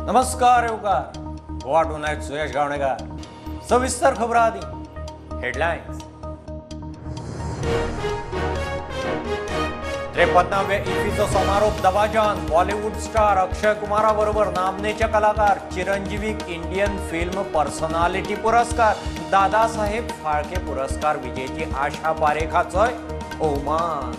नमस्कार येवकार गोवा टुनायट सुयश गावणेकार सविस्तर खबर आदी हेडलाइन्स 53वे इफ्फीचो समारोप दबाजान बॉलिवूड स्टार अक्षय कुमारा बरोबर नामनेचे कलाकार चिरंजीवीक इंडियन फिल्म पर्सनालिटी पुरस्कार दादासाहेब फाळके पुरस्कार विजेती आशा पारेखाचोय भोवमान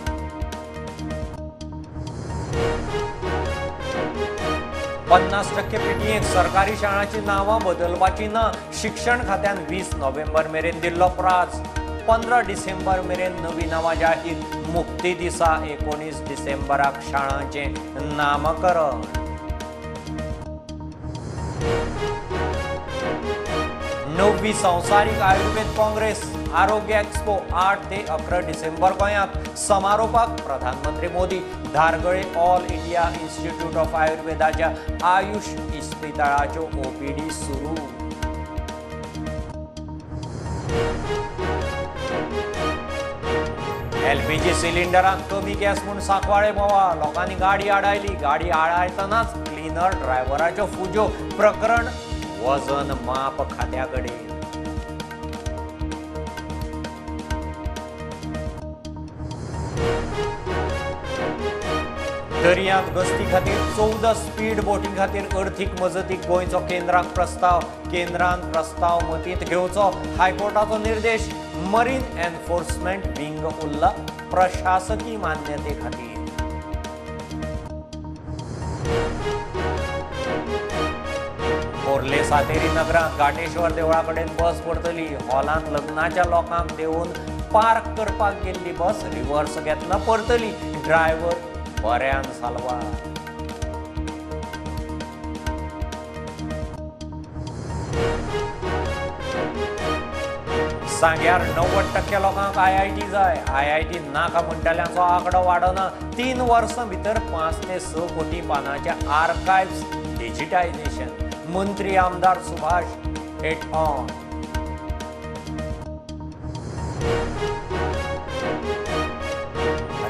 50% पीटीएक सरकारी शाळांची नावां बदलपाची ना शिक्षण खात्यान 20 नोव्हेंबर मेरेन दिल्लो प्राझ 15 डिसेंबर मेरेन नवी नावां जाहीर मुक्ती दिसा 19 डिसेंबराक शाळांचे नामकरण नववी संवसारीक आयुर्वेद काँग्रेस आरोग्य एक्सपो 8 ते 11 डिसेंबर गोंयांत समारोपाक प्रधानमंत्री मोदी धारगळे ऑल इंडिया इन्स्टिट्यूट ऑफ आयुर्वेदाच्या आयुष इस्पितळाच्यो ओपीडी सुरू एलपीजी सिलिंडरांत कमी गॅस म्हूण सांकवाळे बोवा लोकांनी गाडी आडायली गाडी आडायतनाच क्लिनर ड्रायव्हराच्यो फुज्यो प्रकरण वजन माप खात्याकडे दर्यांत गस्ती खातीर 14 स्पीड बोटी खातीर अर्थीक मजतीक गोंयचो केंद्राक प्रस्ताव केंद्रान प्रस्ताव मतींत घेवचो हायकोर्टाचो निर्देश मरीन एनफोर्समेंट विंग उरला प्रशासकी मान्यते खातीर खोर्ले सातेरी नगरांत घाटेश्वर देवळा कडेन बस पडटली हॉलांत लग्नाच्या लोकांक देवून पार्क करपाक गेल्ली बस रिवर्स घेतना परतली ड्रायव्हर बऱ्यान साल्वा सांग्यार 90% लोकांक आयआयटी जाय आयआयटी नाका म्हणटल्यांचो आंकडो वाडना 3 वर्सां भितर 5 ते 6 कोटी पानांचे आर्कायव्स डिजिटायझेशन मंत्री आमदार सुभाष हेट ऑन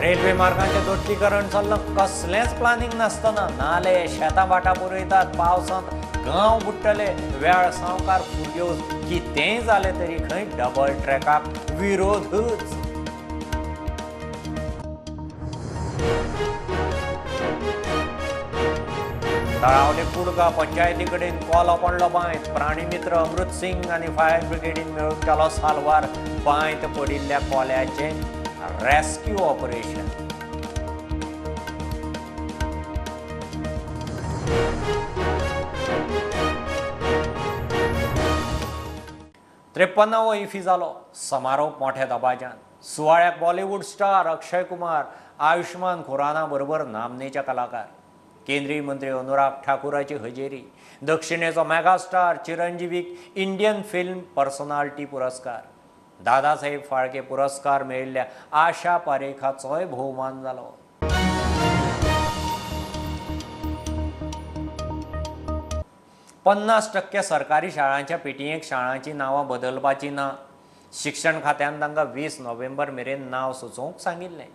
रेल्वे मार्गांचे दोट्टीकरण चल्लं कसलेंच प्लानिंग नासतना नाले शेतां बाटा पुरयतात पावसांत गांव बुडटले वेळ सावकार फुग्यो कितेंय जालें तरी खंय डबल ट्रॅकाक विरोधच तळावले कुडका पंचायती कडेन कॉल पडलो बांयत प्राणी मित्र अमृत सिंग आनी फायर ब्रिगेडीन मेळून केलो साल्वार बांयत पडिल्ल्या कोल्याचे रेस्क्यू ऑपरेशन त्रेपन्नावो इफ्फी जालो समारोप मोठ्या दबाज्यान सुवाळ्याक बॉलिवूड स्टार अक्षय कुमार आयुष्मान खुराना बरोबर नामनेचे कलाकार केंद्रीय मंत्री अनुराग ठाकुराची हजेरी दक्षिणेचो मेगास्टार चिरंजीवीक इंडियन फिल्म पर्सनालिटी पुरस्कार दादासाहेब फाळके पुरस्कार मेळिल्ल्या आशा पारेखाचोय भोवमान जालो पन्नास टक्के सरकारी शाळांच्या पीटीएक शाळांची नावां बदलपाची ना शिक्षण खात्यान तांकां 20 नोव्हेंबर मेरेन नांव सुचोवंक सांगिल्लें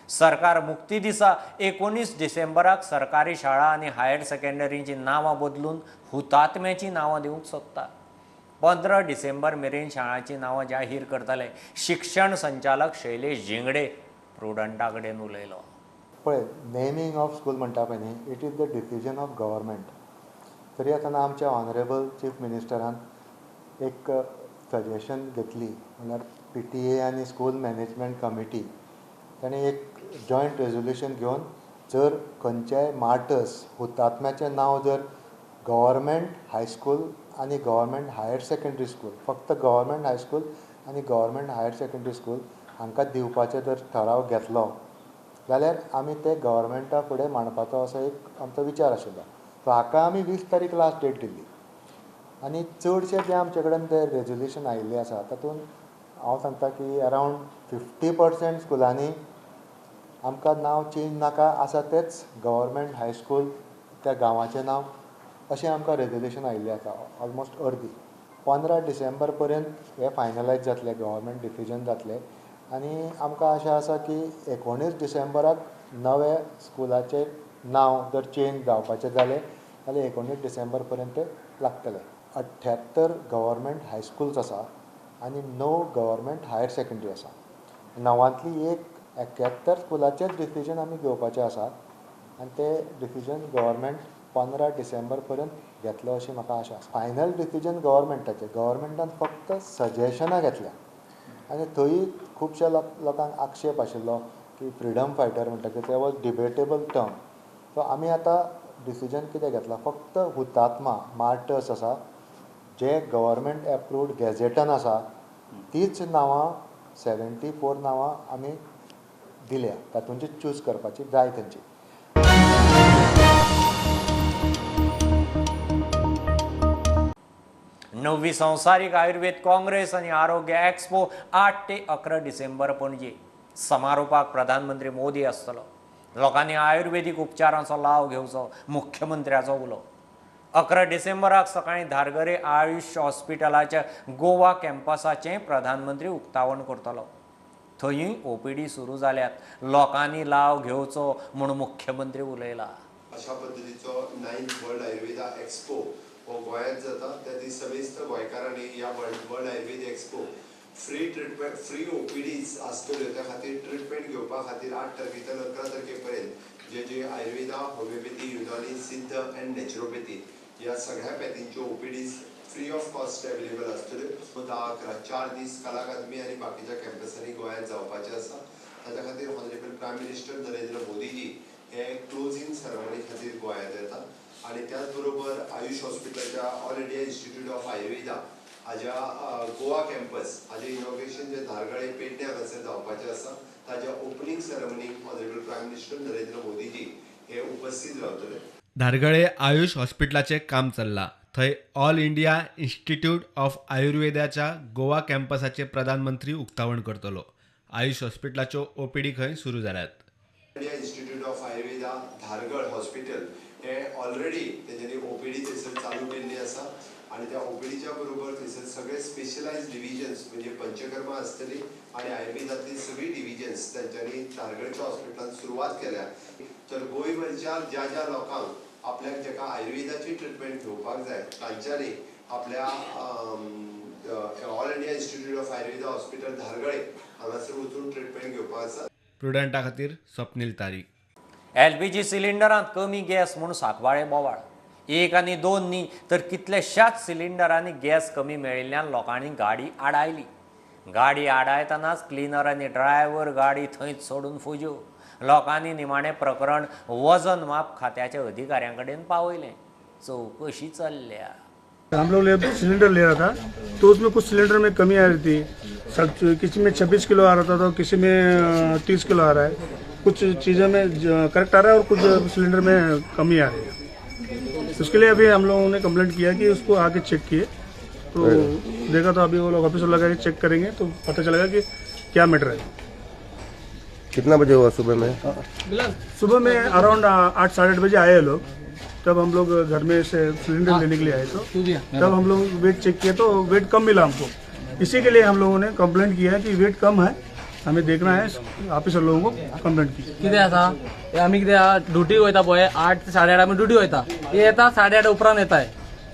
सरकार मुक्ती दिसा 19 डिसेंबराक सरकारी शाळा आनी हायर सेकंडरीची नांवां बदलून हुतात्म्याची नांवां दिवंक सोदता 15 डिसेंबर मेरेन शाळांची नांवां जाहीर करतले शिक्षण संचालक शैलेश जिंगडे प्रुडंटा कडेन उलयलो पळय नेमिंग ऑफ स्कूल म्हणटा पळय न्ही it is the decision of government तरी आतां आमच्या ऑनरेबल चीफ मिनिस्टरान एक सजेशन घेतली म्हणल्यार पीटीए आनी स्कूल मॅनेजमेंट कमिटी ताणें एक जॉयंट रेजोल्युशन घेवन जर खंयच्याय मार्टर्स हुतात्म्याचें नांव जर गव्हर्मेंट हायस्कूल आनी गव्हर्मेंट हायर सेकंडरी स्कूल फक्त गव्हर्मेंट हायस्कूल आनी गव्हर्मेंट हायर सेकंडरी स्कूल हांकां दिवपाचो जर ठराव घेतलो जाल्यार आमी ते गव्हर्मेंटा फुडें मांडपाचो असो एक आमचो विचार आशिल्लो सो हाका आमी 20 तारीख लास्ट डेट दिल्ली आनी चडशे जे आमचे कडेन ते रेजोल्युशन आयिल्लें आसा तातूंत हांव सांगता की अरावंड 50% स्कुलांनी आमकां नांव चेंज नाका आसा तेच गव्हर्मेंट हायस्कूल त्या गांवाचें नांव अशें आमकां रेजोल्युशन आयिल्लें आसा ऑलमोस्ट अर्दी 15 डिसेंबर पर्यंत हे फायनलायज जातले गव्हर्मेंट डिसिजन जातले आनी आमकां आशा आसा की 19 डिसेंबराक नवे स्कुलाचें नांव जर चेंज जावपाचें जालें जाल्यार 19 डिसेंबर पर्यंत लागतले. 78 गव्हर्मेंट हायस्कूल्स आसा आनी 9 गव्हर्मेंट हायर सेकंडरी आसा. 9वांतली एक 71 स्कुलाचेच डिसिजन आमी घेवपाचें आसा आनी तें डिसिजन गव्हर्मेंट 15 डिसेंबर पर्यंत घेतलो अशी म्हाका आशा आसा. Final decision गव्हर्मेंटाचें. गव्हर्मेंटान फक्त सजेशनां घेतल्या आनी थंय खुबश्या लोकांक आक्षेप आशिल्लो की फ्रिडम फायटर म्हणटकीर ते वॉज डिबेटेबल टर्म. सो आमी आतां डिसिजन कितें घेतलां, फक्त हुतात्मा मार्टर्स आसा जे गव्हर्मेंट एप्रूव्ड गॅझेटान आसा तीच नांवां 74 नांवां आमी दिल्या. तातूंची चूज करपाची जाय तेंची. नववी संवसारीक आयुर्वेद काँग्रेस आणि आरोग्य एक्सपो 8 ते 11 डिसेंबर पणजे. समारोपाक प्रधानमंत्री मोदी आसतलो. लोकांनी आयुर्वेदीक उपचारांचो लाव घेवचो, मुख्यमंत्र्याचो उलो. 11 डिसेंबराक सकाळीं धारगरे आयुष हॉस्पिटलाच्या गोवा कॅम्पसाचें प्रधानमंत्री उक्तावण करतलो. थंय ओपीडी सुरू जाल्यात. लोकांनी लाव घेवचो म्हूण मुख्यमंत्री उलयला. अशा पद्दतीचो 9th वर्ल्ड आयुर्वेदा एक्सपो हो गोंयांत जाता. त्या दिस समेस्त गोंयकारांनी ह्या world Ayurveda expo free treatment, free OPTs आसतल्यो. त्या खातीर ट्रिटमेंट घेवपा खातीर 8 तारखेच्यान 11 तारखेपर्यंत जे आयुर्वेदा, होमिओपॅथी, युनानी, सिद्ध एंड नॅचरोपॅथी ह्या सगळ्या पॅथींच्यो OPDs free of cost available आसतल्यो. 10-11 4 दीस कला अकादमी आनी बाकीच्या कॅम्पसांनी गोंयांत जावपाचें आसा. ताच्या खातीर honourable prime minister Narendra Modiji हे क्लोजिंग सेरेमनी खातीर गोंयांत येता. आनी त्याच बरोबर आयुष हॉस्पिटलाच्या all India institute of Ayurveda हाज्या गोवा कॅम्पस हाजें इनॉग्रेशन जे धारगळे पेडणे हांगासर जावपाचें आसा. ताज्या ओपनिंग सेरेमनीक honourable prime minister Narendra Modiji हे उपस्थित रावतले. धारगळे आयुष हॉस्पिटलाचें काम चल्लां. थंय ऑल इंडिया इन्स्टिट्यूट ऑफ आयुर्वेदाच्या गोवा कॅम्पसाचें प्रधानमंत्री उक्तावण करतलो. आयुष हॉस्पिटलाच्यो ओपीडी खंय सुरू जाल्यात. India institute of Ayurveda Dhargal hospital हे ऑलरेडी तेंच्यांनी ओपीडी थंयसर चालू केल्ली आसा. आनी त्या ओपीडीच्या बरोबर थंयसर सगळे स्पेशलायज्ड डिविजन्स म्हणजे पंचकर्मा आसतली आनी आयुर्वेदांतली सगळी डिविजन्स तेंच्यांनी धारगळच्या हॉस्पिटलांत सुरवात केल्या. तर गोंयभरच्या ज्या ज्या लोकांक आपल्याक जेका आयुर्वेदाची ट्रिटमेंट घेवपाक जाय तांच्यांनी आपल्या all India institute of Ayurveda hospital धारगळे हांगासर वचून ट्रिटमेंट घेवपाक आसा. प्रुडंटा खातीर स्वप्नील तारीक. LPG सिलिंडरांत कमी गॅस म्हूण साकवाळे बोवाळ. 1 आनी 2 न्ही तर कितल्याशाच सिलिंडरांनी गॅस कमी मेळिल्ल्यान लोकांनी गाडी आडायली. गाडी आडायतनाच क्लिनर आनी ड्रायव्हर गाडी थंयच सोडून फुज्यो. लोकांनी निमाणें प्रकरण वजन माप खात्याच्या अधिकाऱ्यां कडेन पावयलें. चौकशी चल्ल्या. हम लोग सिलेंडर ले रहा था तो उसमें कुछ सिलेंडर में कमी आ रही थी. किसी में 26 किलो आ रहा था तो किसी में 30 किलो आ रहा है. कुछ चीज़ों में करेक्ट आ रहा है और कुछ सिलेंडर में कमी आ रही है. उसके लिए अभी हम लोगों ने कंप्लेंट किया कि उसको आके चेक किए तो देखा तो अभी वो लोग ऑफिसर लगा के चेक करेंगे तो पता चलेगा कि क्या मैटर है. कितना बजे हुआ सुबह में? सुबह में अराउंड 8-8:30 बजे आए लोग. तब हम लोग घर में से सिलेंडर लेने के लिए आए तो तब हम लोग वेट चेक किए तो वेट कम मिला हमको. इसी के लिए हम लोगों ने कंप्लेंट किया है कि वेट कम है, हमें देखना है. ऑफिसर लोगों को कंप्लेंट की. कितें आसा आमी कितें ड्युटी वयता पळय 8 ते 8:30 आमी ड्युटी वयता. हे येता 8:30 उपरांत येताय.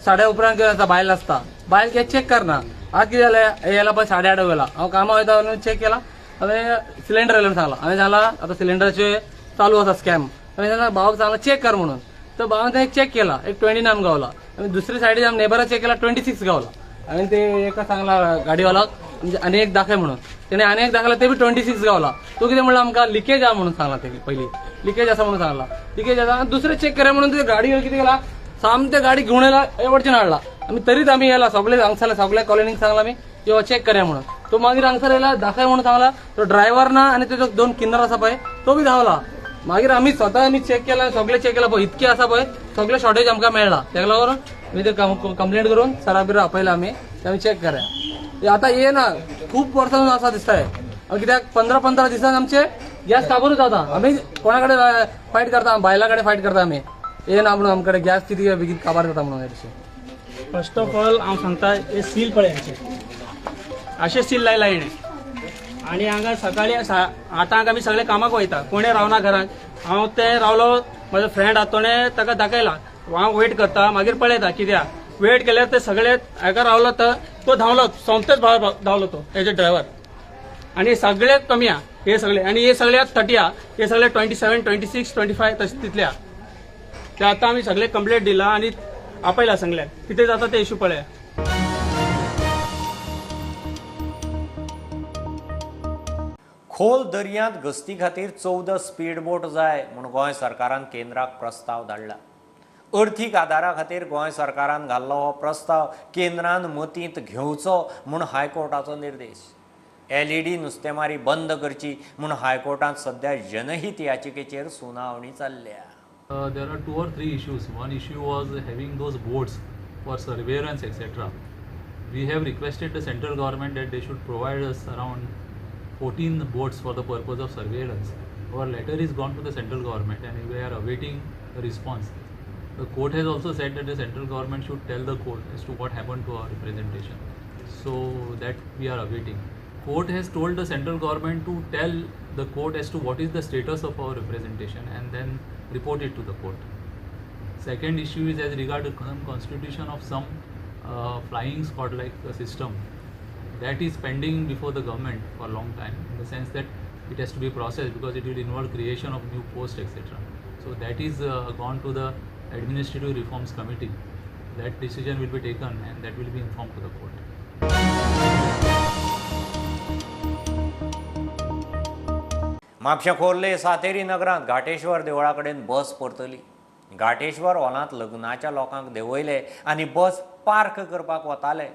8:30 उपरांत कितें जाता बायल आसता. बायल कितें चेक करना. आज कितें जालें हे येयला पळय 8:30 गेला. हांव कामां वयता चेक केला. हांवें सिलेंडर येयला सांगला. हांवें सांगला आतां सिलेंडराचे चालू आसा स्कॅम. हांवें सांगला भावाक सांगला चेक कर म्हणून. तर भावान ते चेक केला. एक 29 गावला. आनी दुसरे सायडीन आमी नेबराक चेक केला 26 गावला. हांवें ते एका सांगला गाडीवालाक म्हणजे आनी एक दाखय म्हणून. तेणे आनी एक दाखयला ते बी 26 गावला. तो कितें म्हणला आमकां लिकेज आहा म्हणून सांगला. ते पयलीं लिकेज आसा म्हणून सांगला. लिकेज आसा दुसरे चेक करा म्हणून ते गाडी कितें केला सामते गाडी घेवन येयला एवडच्यान हाडला. आमी तरीच आमी येयला सगळे हांगसरले सगळ्या कॉलनीक सांगला आमी यो चेक करूया म्हणून. तो मागीर हांगसर येयला दाखय म्हणून सांगला. तो ड्रायव्हर ना आनी तेजो 2 किन्नर आसा पळय तो बी धांवला. मागीर आमी स्वता आमी चेक केला सगळे चेक केला पळय इतके आसा पळय सगळे शॉर्टेज आमकां मेळ्ळा. तेका लागून मी ते कंप्लेंट करून सरा बिरा आपयला आमी आमी चेक करूया. आतां येना खूब वर्सां आसा दिसताय. कित्याक 15-15 दिसान आमचे गॅस काबूच जाता. आमी कोणा कडेन फायट करता बायला कडेन फायट करता आमी येना म्हणून आमचे कडेन गॅस कितें बेगीन काबार जाता म्हणून. फर्स्ट ऑफ ऑल हांव सांगता हे सील पळय अशें सील लायला हेणे. आनी हांगा सकाळीं 8 आमी सगळे कामाक वयता. कोणें रावना घरांत. हांव ते रावलो म्हजो फ्रेंड आसा ताणें ताका दाखयला हांव वेट करता मागीर पळयता कित्याक वेट केल्यार ते सगळे हाका रावलो तर तो धांवलो सोमतेच भायर धांवलो तो हेजो ड्रायव्हर आणि सगळे कमी आहा हे सगळे आणि हे सगळे 30 आहा हे सगळे 27, 26, 25 तशे तितले आहा ते आतां आमी सगळे कंप्लेंट दिला आणि आपयला सगळ्यांक कितें जाता ते इश्यू पळया. खोल दर्यांत गस्ती खातीर 14 स्पीड बोट जाय म्हूण गोंय सरकारान केंद्राक प्रस्ताव धाडला. अर्थीक आदारा खातीर गोंय सरकारान घाल्लो हो प्रस्ताव केंद्रान मतींत घेवचो म्हूण हायकोर्टाचो निर्देश. LED नुस्तेमारी बंद करची म्हूण हायकोर्टांत सध्या जनहीत याचिकेचेर सुनावणी चल्ल्या. There are 2 or 3 issues. One issue was having those boats for surveillance, etc. We have requested the central government that they should provide us around 14 boats for the purpose of surveillance. Our letter is gone to the central government and we are awaiting a response. The court has also said that the central government should tell the court as to what happened to our representation. So that we are awaiting. Court has told the central government to tell the court as to what is the status of our representation and then report it to the court. Second issue is as regard to constitution of some flying squad like system that is pending before the government for a long time, in the sense that it has to be processed because it will involve creation of new posts, etc. So that is gone to the Administrative Reforms Committee. That decision will be taken and that will be informed to the court. म्हापशें खोर्ले सातेरी नगरांत घाटेश्वर देवळा कडेन बस परतली. घाटेश्वर हॉलांत लग्नाच्या लोकांक देंवयले आनी bus park करपाक वताले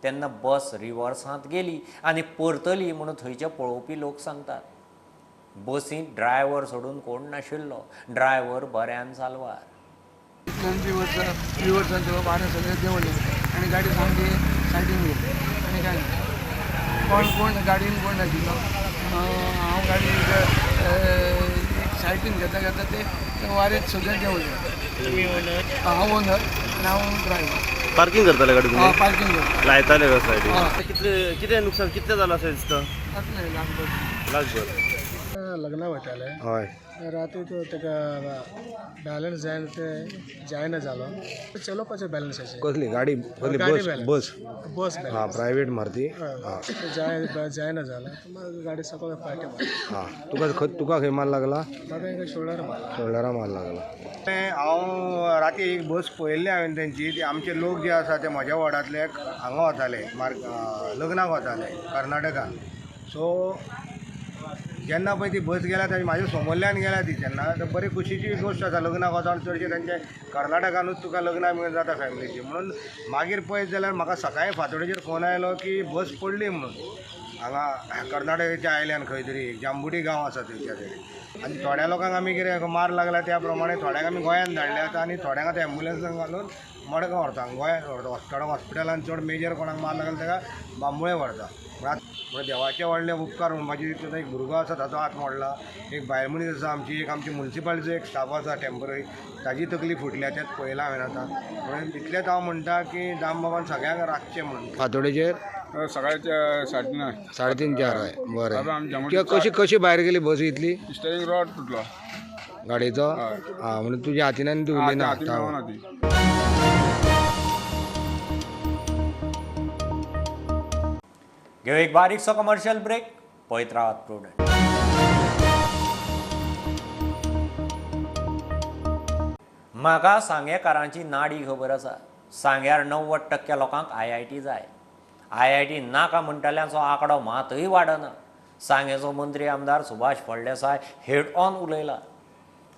तेन्ना बस रिवर्सांत गेली आनी परतली म्हणून थंयचे पळोवपी लोक सांगतात. बसींत ड्रायव्हर सोडून कोण नाशिल्लो. ड्रायव्हर बऱ्यान साल्वार. रिवर्सान भाडे सगळे देंवले आणि गाडी सामकी सायडीन गेली आणि काय कोण गाडयेन कोण नाशिल्लो. हांव गाडी एक सायडीन घेता घेता ते वारेत सगळे देंवले. हांव ओनर आनी हांव ड्रायव्हर. पार्किंग करताले गाडी तुम्ही? पार्किंग करता लायताले का सायडीन? कितले नुकसान कितले जालां अशें दिसता? जातलें लाखभर. लग्ना वयताले हय. राती तो ताका बॅलन्स जायना ते जायना जालो चलोवपाचो बॅलन्साचेर. कसली गाडी? कसली बस? बस हां, प्रायवेट मारती. जायना जाला गाडी सकयल पार्टी मारली. हां, तुका खंय मार लागला? म्हाका हिंगा शोल्डर मारला. शोल्डरा मार लागला. हांव राती एक बस पळयल्ली हांवें तेंची. ती आमचे लोक जे आसा ते म्हज्या वार्डांतले हांगा वताले लग्नाक वताले कर्नाटकान. सो जेन्ना पळय ती बस गेल्या तेन्ना म्हाज्या समोरल्यान गेल्या ती तेन्ना बरी खुशीची गोश्ट आसा. लग्नाक वता चडशे तेंचे कर्नाटकानूच तुका लग्नाक मेळून जाता फॅमिलीची. म्हणून मागीर पळयत जाल्यार म्हाका सकाळीं फांतोडेचेर फोन आयलो की बस पडली म्हणून हांगा कर्नाटकाच्या आयल्यान खंय तरी जांबुडी गांव आसा थंयच्या तरी. आनी थोड्या लोकांक आमी कितें मार लागला त्या प्रमाणे थोड्यांक आमी गोंयांत धाडले आतां आनी थोड्यांक आतां एम्बुलन्सान घालून मडगांव व्हरता. गोंयांत व्हरता हॉस्पिटलान चड मेजर कोणाक मार लागला ताका बांबोळे व्हरता. म्हणजे देवाचे व्हडले उपकार म्हाजी एक भुरगो आसा ताचो हात मोडला. एक भायर मनीस आसा आमची आमची म्युन्सिपालिटीचो एक स्टाफ आसा टेम्पररी ताजी तकली फुटल्या तेच पळयलां हांवें आतां. म्हणून तितलेंच हांव म्हणटा की दामबाबान सगळ्यांक राखचें म्हणून. फातोडेचेर सकाळच्या 3:30. 3:30 4 हय. बरें. कशी भायर गेली बस इतली? स्टेरिंग रॉड तुटलो गाडयेचो. हां, म्हणून तुज्या हातीन तूं उरली ना. घेऊ एक बारीकसो कमर्शियल ब्रेक. पळयत रावात प्रुडंट. म्हाका सांगेकारांची नाडी खबर आसा. सांग्यार 90% लोकांक IIT जाय. IIT नाका म्हणटल्यांचो आंकडो मातूय वाडना. सांगेचो मंत्री आमदार सुभाष फळदेसाय हेड ऑन उलयला.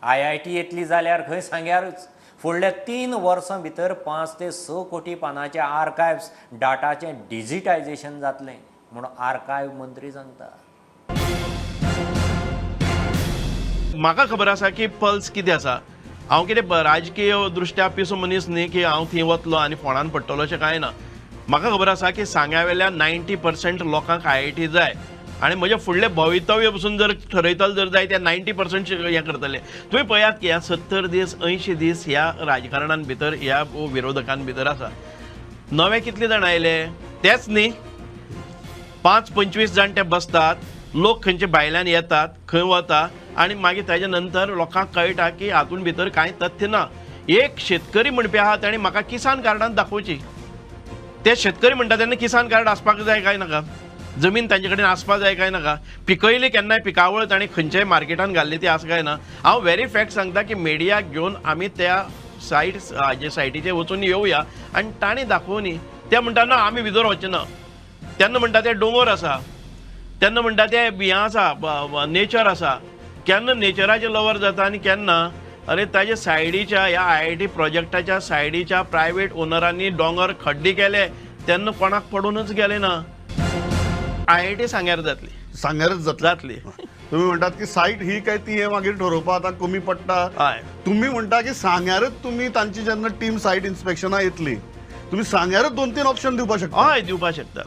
IIT येतली जाल्यार खंय सांग्यारूच. फुडल्या 3 वर्सां भितर 5 ते 6 कोटी पानांचे आर्कायव्स डाटाचें डिजिटायझेशन जातलें म्हूण आर्कायव मंत्री सांगता. म्हाका खबर आसा की पल्स कितें आसा. हांव कितें राजकीय दृश्ट्या पिसो मनीस न्ही की हांव थंय वतलो आनी फोंडान पडटलो अशें कांय ना. म्हाका खबर आसा की सांग्या वेल्या 90% लोकांक IIT जाय आनी म्हजें फुडलें भवितव्य पसून जर ठरयतलो जर जाय त्या 90% हें करतले. तुवें पळयात की ह्या 70 दीस 80 दीस ह्या राजकारणान भितर ह्या विरोधकां भितर आसा. नवे कितले जाण आयले तेच न्ही. 5-25 जाण ते बसतात. लोक खंयचे भायल्यान येतात खंय वता आनी मागीर ताजे नंतर लोकांक कळटा की हातून भितर कांय तथ्य ना. एक शेतकरी म्हणपी आहा ताणें म्हाका किसान कार्डान दाखोवची. ते शेतकरी म्हणटा तेन्ना किसान कार्ड आसपाक जाय काय नाका, जमीन तांचे कडेन आसपाक जाय काय नाका, पिकयली केन्नाय पिकावळ ताणें खंयच्याय मार्केटान घाल्ली ती आसा काय ना. हांव व्हेरी फॅक्ट सांगता की मिडियाक घेवन आमी त्या सायटीचेर वचून येवया आनी ताणें दाखोवनी. ते म्हणटा ना आमी भितर वचचे ना, तेन्ना म्हणटा ते दोंगर आसा, तेन्ना म्हणटा ते हें आसा नेचर आसा. केन्ना नेचराचे लवर जाता आनी केन्ना अरे ताजे सायडीच्या ह्या IIT प्रोजेक्टाच्या सायडीच्या प्रायवेट ओनरांनी दोंगर खड्डे केले तेन्ना कोणाक पडूनच गेले ना. IIT सांग्यार सांग्यारच जातली. तुम्ही म्हणतात की साईट ही काय ती हे मागीर ठरोवपा आता कमी पडटा. हय, तुम्ही म्हणता की सांग्यारच तुम्ही तांची जेन्ना टीम साईट इन्स्पेक्शनाक येतली तुम्ही सांग्यारच 2-3 ऑप्शन दिवपाक शकता. हय दिवपाक शकतात.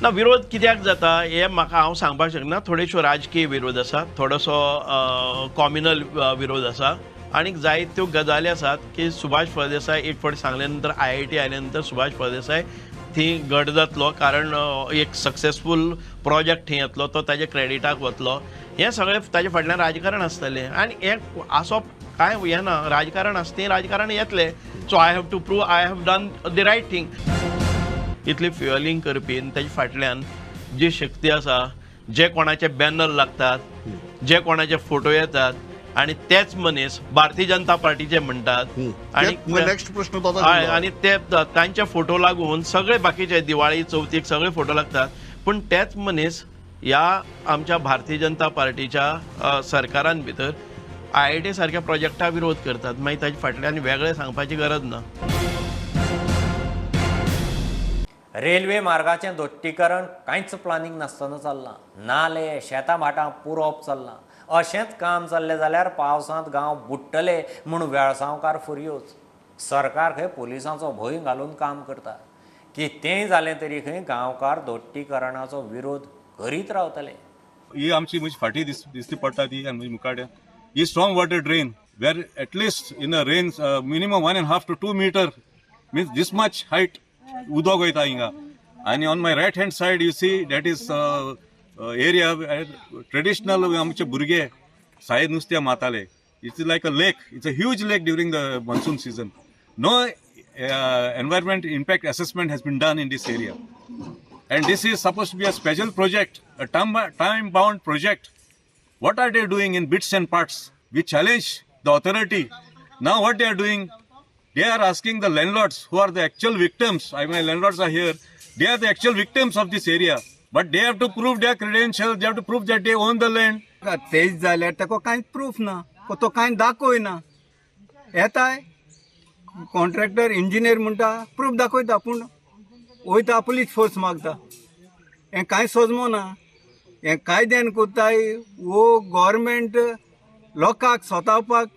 ना विरोध कित्याक जाता हे म्हाका हांव सांगपाक शकना. थोड्योश्यो राजकीय विरोध आसा, थोडोसो कॉम्युनल विरोध आसा आनीक जायत्यो गजाली आसात की सुभाष फळदेसाय एक फावट सांगले नंतर IIT आयले नंतर सुभाष फळदेसाय थंय गट जातलो कारण एक सक्सेसफूल प्रोजेक्ट थंय येतलो तो ताजे क्रेडिटाक वतलो. हें सगळें ताजे फाटल्यान राजकारण आसतलें आनी हें आसप कांय हें ना. राजकारण आसा तें राजकारण येतलें. So I have to prove I have done the right thing. इतली फ्युअलिंग करपी ताजे फाटल्यान जी शक्ती आसा, जे कोणाचे बॅनर लागतात, जे कोणाचे फोटो येतात आनी तेच मनीस भारतीय जनता पार्टीचे म्हणटात आनी नेक्स्ट प्रश्न तो आनी ते तांचे फोटो लागून सगळे बाकीचे दिवाळी चवथीक सगळे फोटो लागतात. पूण तेच मनीस ह्या आमच्या भारतीय जनता पार्टीच्या सरकारान भितर IIT सारख्या प्रोजेक्टा विरोध करतात. मागीर ताजे फाटल्यान वेगळें सांगपाची गरज ना. रेल्वे मार्गाचें दोट्टीकरण कांयच प्लानिंग नासतना चल्लां. नाले शेतां भाटां पुरोवप चल्लां. अशेंच काम चल्लें जाल्यार पावसांत गांव बुडटले म्हूण वेळसांवकार फुर्योज. सरकार खंय पुलिसांचो भंय घालून काम करता. कितेंय जालें तरी खंय गांवकार दोट्टीकरणाचो विरोध करीत रावतले. ही आमची म्हजी फाटी दिसती पडटा ती आनी म्हजी मुखार ही स्ट्रॉंग वॉटर ड्रेन वेर at least in a rain minimum 1.5 to 2 meter means this much height उदक वयता हिंगा. आनी on my right hand side you see that is area traditional आमचे भुरगे सायेद नुस्त्या माताले. It's like a lake. It's a huge lake during the monsoon season. No environment impact assessment has been done in this area. And this is supposed to be a special project, a time-bound project. What are they doing in bits and parts? We challenge the authority. Now what they are doing, they are asking the landlords who are the actual victims. My landlords are here. They are the actual victims of this area. But they have to prove their credentials. They have to prove that they own the land. तेच जाल्यार ताका कांयच proof ना, तो कांय दाखयना. येताय contractor engineer म्हणटा proof दाखयता पूण वयता पुलीस फोर्स मागता. हें कांय सोजमो ना. हें कायद्यान कोत्ताय वो गव्हर्मेंट लोकांक सोतावपाक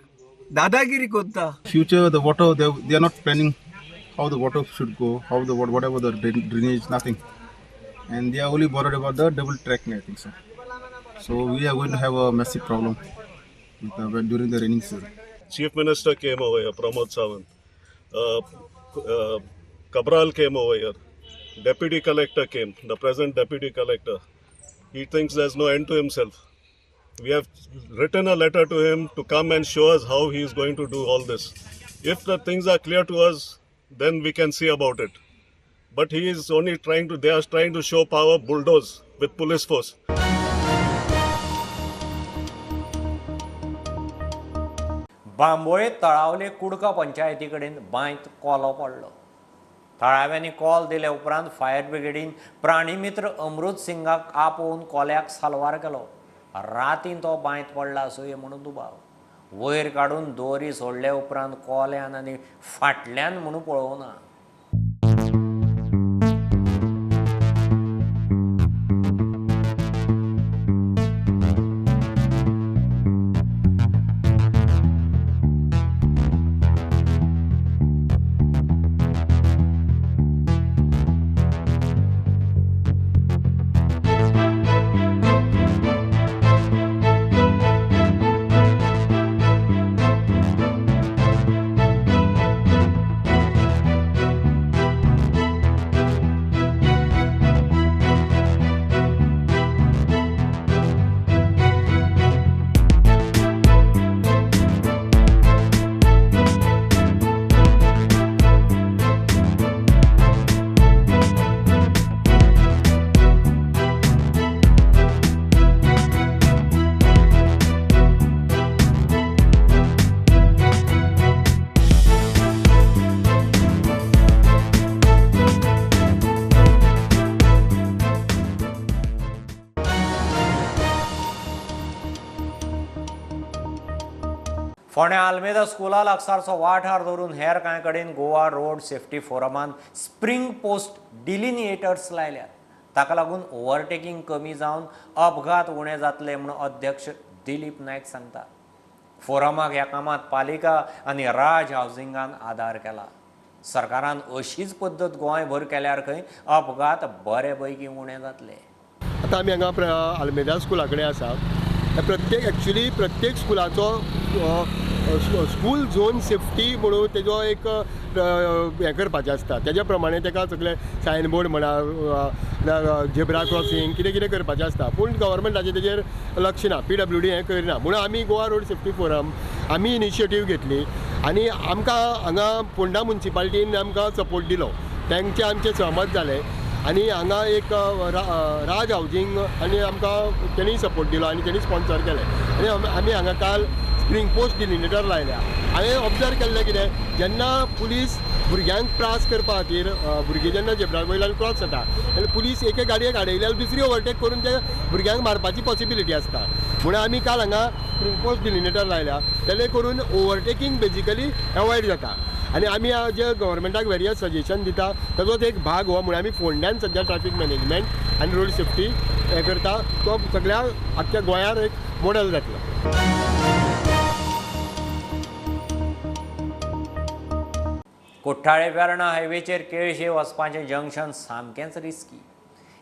दादागिरी कोत्ता. Future, the water, they are not planning how the water should go, how the whatever the drainage, nothing. And they are only worried about the double track, I think so. So we are going to have a massive problem during the raining season. Chief Minister came over here, Pramod Sawant. Cabral came over here. Deputy Collector came, the present Deputy Collector. He thinks there's no end to himself. We have written a letter to him to come and show us how he is going to do all this. If the things are clear to us, then we can see about it. But he is only they are trying to show power, bulldoze with police force. Bambolim तळावले कुडका पंचायती कडेन बांयत कोलो पडलो. थळाव्यांनी call दिले उपरांत fire ब्रिगेडीन प्राणीमित्र अमृत सिंगाक आपोवन कोल्याक साल्वार केलो. रातीन तो बांयत पडला असोय म्हणून दुबाव. वयर काडून दोरी सोडले उपरांत कोल्यान आनी फाटल्यान म्हणून पळोवना. फोंड्या आल्मेदा स्कुला लागसारचो वाठार धरून हेर कांय कडेन गोवा रोड सेफ्टी फोरमान स्प्रिंग पोस्ट डिलिनिएटर्स लायल्यात. ताका लागून ओव्हरटेकिंग कमी जावन अपघात उणे जातले म्हूण अध्यक्ष दिलीप नायक सांगता. फोरमाक ह्या कामात पालिका आनी राज हावसिंगान आदार केला. सरकारान अशीच पद्दत गोंयभर केल्यार खंय अपघात बरेपैकी उणे जातले. आतां आमी हांगा आल्मेदा स्कुला कडेन आसा. प्रत्येक स्कुलाचो स्कूल झोन सेफ्टी म्हणून तेजो एक हें करपाचें आसता. तेज्या प्रमाणे ताका सगळे सायन बोर्ड म्हणा, झेब्रा क्रॉसींग कितें कितें करपाचें आसता. पूण गव्हर्मेंटाचें तेजेर लक्ष ना, PWD हें करना. म्हणून आमी गोवा रोड सेफ्टी फोरम आमी इनिशिएटीव घेतली आनी आमकां हांगा फोंडा म्युनिसिपालिटीन आमकां सपोर्ट दिलो. तांचे आमचे सहमत जाले आनी हांगा एक राज हावजींग आनी आमकां तेणी सपोर्ट दिलो आनी तेणी स्पॉन्सर केलें आनी आमी हांगा काल स्प्रिंग पोस्ट डिलिनेटर लायल्या. हांवें ऑब्जर्व केल्लें कितें, जेन्ना पुलीस भुरग्यांक त्रास करपा खातीर भुरगीं जेन्ना झेब्रा वयल्यान क्रॉस जाता तेन्ना पुलीस एके गाडयेक आडयल्यार दुसरी ओवरटेक करून त्या भुरग्यांक मारपाची पॉसिबिलिटी आसता. म्हणून आमी काल हांगा स्प्रिंग पोस्ट डिलिनेटर लायल्या, तेणे करून ओवरटेकींग बेजिकली एवॉयड जाता. आनी आमी जे गव्हर्मेंटाक वेरियस सजेशन दिता ताजोच एक भाग हो. म्हणून आमी फोंड्यान सद्या ट्रॅफीक मॅनेजमेंट आनी रोड सेफ्टी हें करता. तो सगळ्या आख्ख्या गोंयार एक मॉडेल जातलो. कुठ्ठाळे वेर्णा हायवेचेर केळशे वचपाचें जंक्शन सामकेंच रिस्की.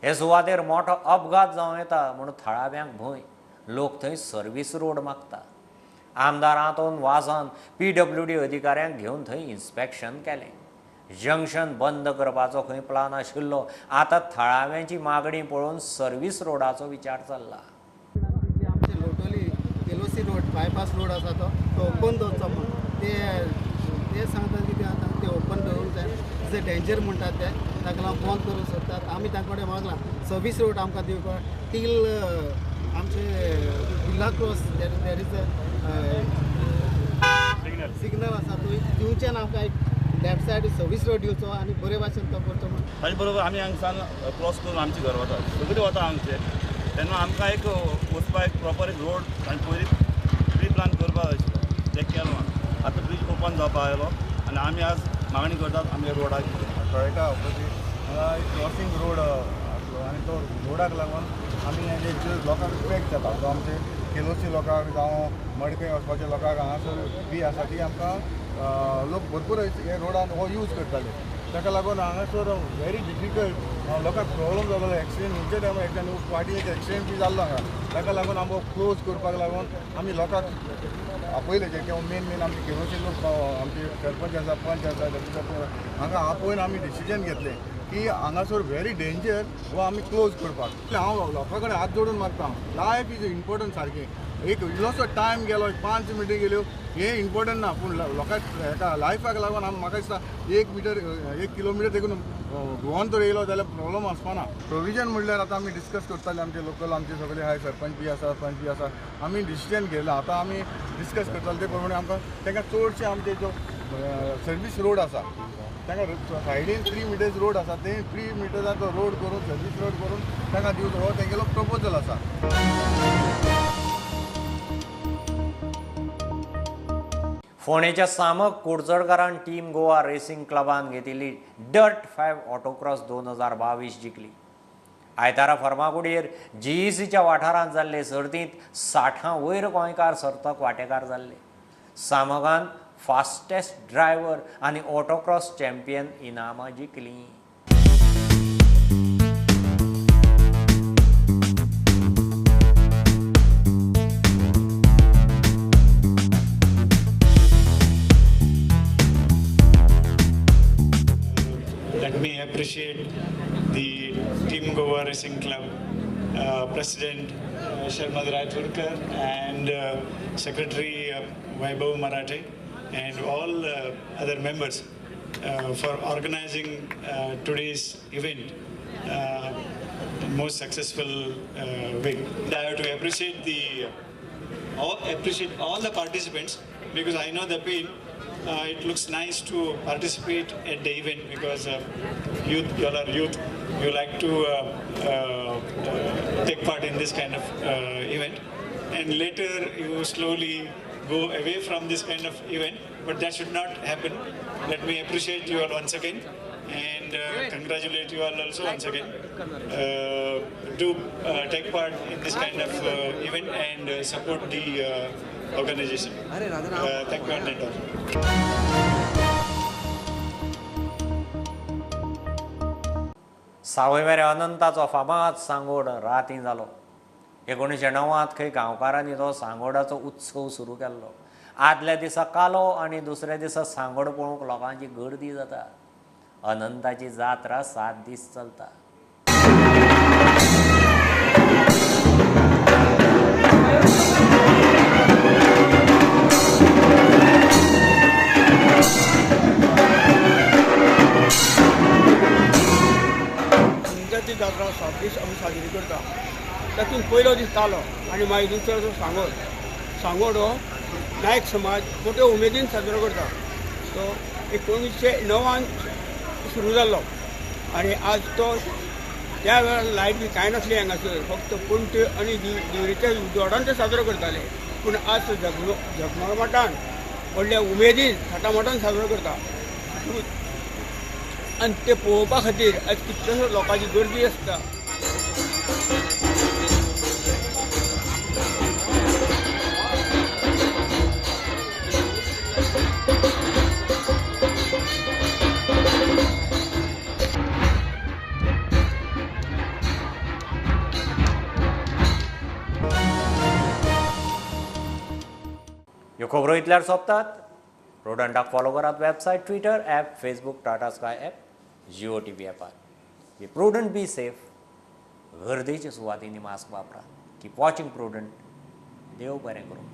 हे सुवातेर मोठो अपघात जावं येता म्हणून थळाव्यांक भंय. लोक थंय सर्वीस रोड मागता. आमदार आंतोन वाझान PWD अधिकाऱ्यांक घेवन थंय इन्स्पेक्शन केलें. जंक्शन बंद करपाचो खंय प्लान आशिल्लो. आतां थळाव्यांची मागणी पळोवन सर्वीस रोडाचो विचार चल्ला. आमचे Loutolim LOC road bypass road आसा तो ओपन दवरचो म्हणून ते सांगतात की आतां ते ओपन दवरूंक जाय. जे डेंजर म्हणटात ते ताका लागून बंद करूंक सोदतात. आमी तांचे कडेन मागला सर्वीस रोड आमकां दिवपाक. टील आमचे जिल्हा क्रॉस देर इज सिग्नल आसा तो दिवच्यान आमकां एक लेफ्ट सायड सर्वीस रोड दिवचो आनी बरे भाशेन तो करचो म्हणून. ताजे बरोबर आमी हांगसान क्रॉस करून आमचे घर वता, सगळीं वता हांगचे. तेन्ना आमकां एक वचपाक एक प्रॉपर एक रोड आनी पयलीं प्री प्लान करपाक जाय आशिल्लो. तें केलो आतां ब्रीज ओपन जावपाक आयलो आनी आमी आज मागणी करतात आमच्या रोडाक. कळटा ऑपोजीट हांगा एक क्रॉसींग रोड आसलो आनी तो रोडाक लागून आमी जे लोकांक इफेक्ट जाता तो आमचे LOC लोकांक जावं मडकय वचपाच्या लोकांक हांगासर फी आसा ती आमकां लोक भरपूर हे रोडान हो यूज करताले. ताका लागून हांगासर व्हेरी डिफिकल्ट लोकांक प्रॉब्लम जालो. एक्सिडेंट खंयच्या टायमार एकट्यान फाटीं एक एक्सिडेंट बी जाल्लो हांगा. ताका लागून आमकां क्लोज करपाक लागून आमी लोकांक आपयले जे किंवा मेन आमचे LOC लोक आमचे सरपंच आसा पंच आसा हांगा आपयन आमी डिसिजन घेतलें की हांगासर व्हेरी डेंजर हो आमी क्लोज करपाक. हांव लोकां कडेन हात जोडून मागता, लायफ इज इम्पॉर्टंट सारकें. एक इल्लोसो टायम गेलो, 5 मिनटी गेल्यो हे इम्पॉर्टंट ना. पूण लोकांक हेका लायफाक लागून म्हाका दिसता 1 किलोमिटर देखून घुंवन तर येयलो जाल्यार प्रॉब्लम आसपाना. प्रोविजन म्हणल्यार आतां आमी डिस्कस करताले आमचे लोकल आमचे सगळे हाय सरपंच बी आसा पंच बी आसा. आमी डिसिजन घेतला आतां आमी डिस्कस करताले ते प्रमाणे आमकां तांकां चडशे आमचे जो सर्वीस रोड आसा तांकां सायडीन 3 मिटर्स रोड आसा ते 3 मिटर्साचो रोड करून सर्वीस रोड करून तांकां दिवचो हो तेंगेलो प्रपोजल आसा. फोंडेच्या सामक कुडचडकारान टीम गोवा रेसिंग क्लबान घेतिल्ली डर्ट 5 ऑटोक्रॉस 2022 जिखली. आयतारा फर्मागुडयेर GECच्या वाठारांत जाल्ले सर्तींत 60 वयर गोंयकार सर्तक वांटेकार जाल्ले. सामगान फास्टेस्ट ड्रायव्हर आनी ऑटोक्रॉस चॅम्पियन इनामां जिखलीं. Let me appreciate the Team Goa Racing Club President Sharmad Rajurkar and Secretary Vaibhav Marathe and all other members for organizing today's event, most successful way. I have to appreciate all the participants because I know the pain. It looks nice to participate at the event because you all are youth. You like to take part in this kind of event, and later you slowly go away from this kind of event, but that should not happen. Let me appreciate you all once again and congratulate you all also once again to take part in this kind of event and support the organization. Thank you and all. सावयवेऱ्या अनंताचो फामाद सांगोड रातीं जालो. 1990 खंय गांवकारांनी तो सांगोडाचो उत्सव सुरू केल्लो. आदल्या दिसा कालो आनी दुसऱ्या दिसा सांगोड पळोवंक लोकांची गर्दी जाता. अनंताची जात्रा 7 दीस चलता. ती जात्रा 7 दीस आमी साजरी करता. तातूंत पयलो दीस कालो आनी मागीर दुसरो दीस सांगोड. सांगोड हो नायक समाज मोठ्या उमेदीन साजरो करता. तो 1909 सुरू जाल्लो आनी आज तो त्या वेळार लायट बी कांय नासली हांगासर. फक्त पणट्यो आनी दिवरीच्या उजवाडान ते साजरो करताले. पूण आज तो जगमगाटान व्हडल्या उमेदीन थाटामाटान साजरो करता. आनी ते पळोवपा खातीर आज कितल्योश्यो लोकांची गर्दी आसता. ह्यो खबरो इतल्यार सोंपतात. प्रुडंटाक फॉलो करात. Website, Twitter, app, Facebook, Tata Sky app, Jio TV ॲपार. Be prudent, be safe. गर्देच्या सुवातींनी मास्क वापरात. Keep watching prudent. देव बरें करूं.